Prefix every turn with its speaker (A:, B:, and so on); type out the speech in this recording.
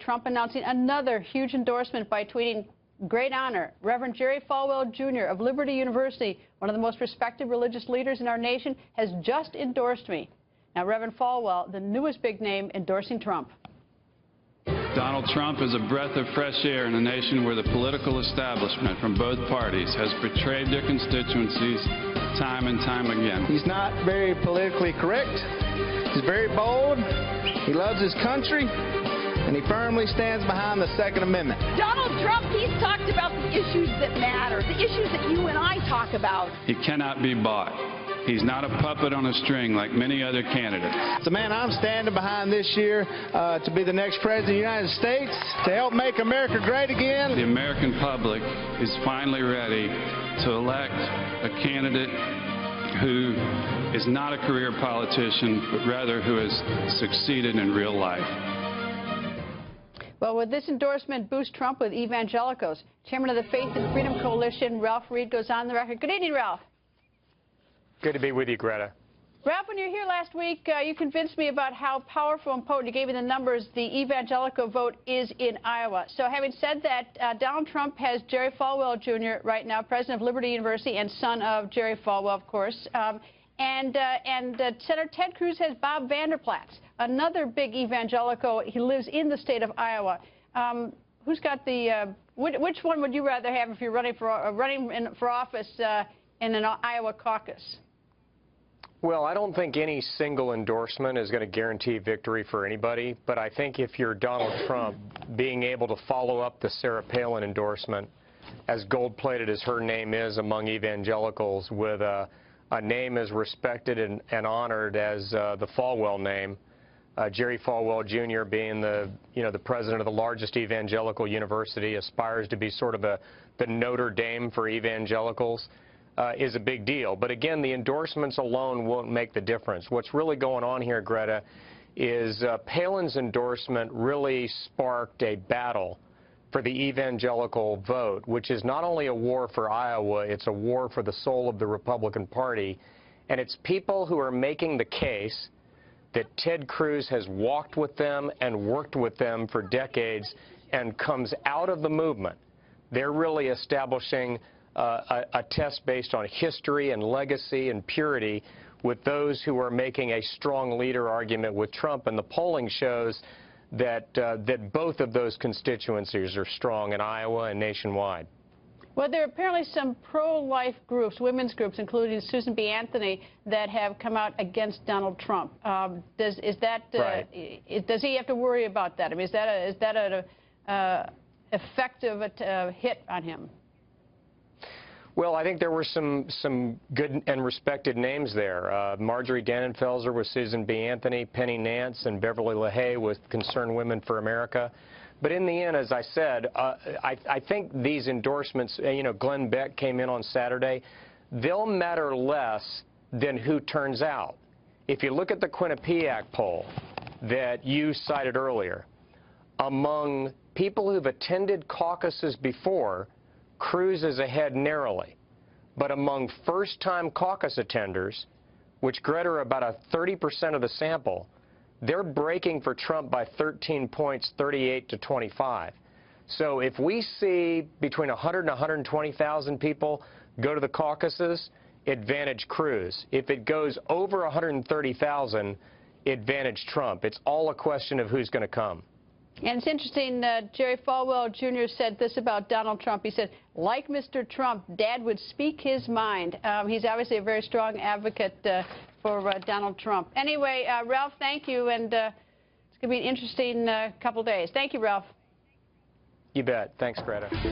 A: Trump announcing another huge endorsement by tweeting, "Great honor. Reverend Jerry Falwell Jr. of Liberty University, one of the most respected religious leaders in our nation, has just endorsed me." Now, Reverend Falwell, the newest big name endorsing Trump.
B: Donald Trump is a breath of fresh air in a nation where the political establishment from both parties has betrayed their constituencies time and time again.
C: He's not very politically correct. He's very bold. He loves his country, and he firmly stands behind the Second Amendment.
D: Donald Trump, he's talked about the issues that matter, the issues that you and I talk about.
B: He cannot be bought. He's not a puppet on a string like many other candidates.
C: The man I'm standing behind this year to be the next president of the United States, to help make America great again.
B: The American public is finally ready to elect a candidate who is not a career politician, but rather who has succeeded in real life.
A: Well, would this endorsement boost Trump with evangelicals? Chairman of the Faith and Freedom Coalition, Ralph Reed, goes on the record. Good evening, Ralph.
E: Good to be with you, Greta.
A: Ralph, when you were here last week, you convinced me about how powerful and potent, you gave me the numbers, the evangelical vote is in Iowa. So having said that, Donald Trump has Jerry Falwell Jr. right now, president of Liberty University and son of Jerry Falwell, of course. And Senator Ted Cruz has Bob Vanderplaats, another big evangelical. He lives in the state of Iowa. Who's got the which one would you rather have if you're running for office in an Iowa caucus?
E: Well, I don't think any single endorsement is going to guarantee victory for anybody, but I think if you're Donald Trump, being able to follow up the Sarah Palin endorsement, as gold-plated as her name is among evangelicals, with a name as respected and honored as the Falwell name, Jerry Falwell Jr. being the president of the largest evangelical university, aspires to be sort of the Notre Dame for evangelicals, is a big deal. But again, the endorsements alone won't make the difference. What's really going on here, Greta, is Palin's endorsement really sparked a battle for the evangelical vote, which is not only a war for Iowa, it's a war for the soul of the Republican Party. And it's people who are making the case that Ted Cruz has walked with them and worked with them for decades and comes out of the movement. They're really establishing a test based on history and legacy and purity with those who are making a strong leader argument with Trump. And the polling shows that both of those constituencies are strong in Iowa and nationwide.
A: Well, there are apparently some pro-life groups, women's groups, including Susan B. Anthony, that have come out against Donald Trump. Does he have to worry about that? I mean, is that an effective hit on him?
E: Well, I think there were some good and respected names there. Marjorie Dannenfelser with Susan B. Anthony, Penny Nance, and Beverly LaHaye with Concerned Women for America. But in the end, as I said, I think these endorsements, Glenn Beck came in on Saturday, they'll matter less than who turns out. If you look at the Quinnipiac poll that you cited earlier, among people who've attended caucuses before, Cruz is ahead narrowly. But among first-time caucus attenders, which, Greta, are about 30% of the sample, they're breaking for Trump by 13 points, 38 to 25. So if we see between 100 and 120,000 people go to the caucuses, advantage Cruz. If it goes over 130,000, advantage Trump. It's all a question of who's going to come.
A: And it's interesting, Jerry Falwell Jr. said this about Donald Trump. He said, like Mr. Trump, Dad would speak his mind. He's obviously a very strong advocate for Donald Trump. Anyway, Ralph, thank you, and it's going to be an interesting couple days. Thank you, Ralph.
E: You bet. Thanks, Greta.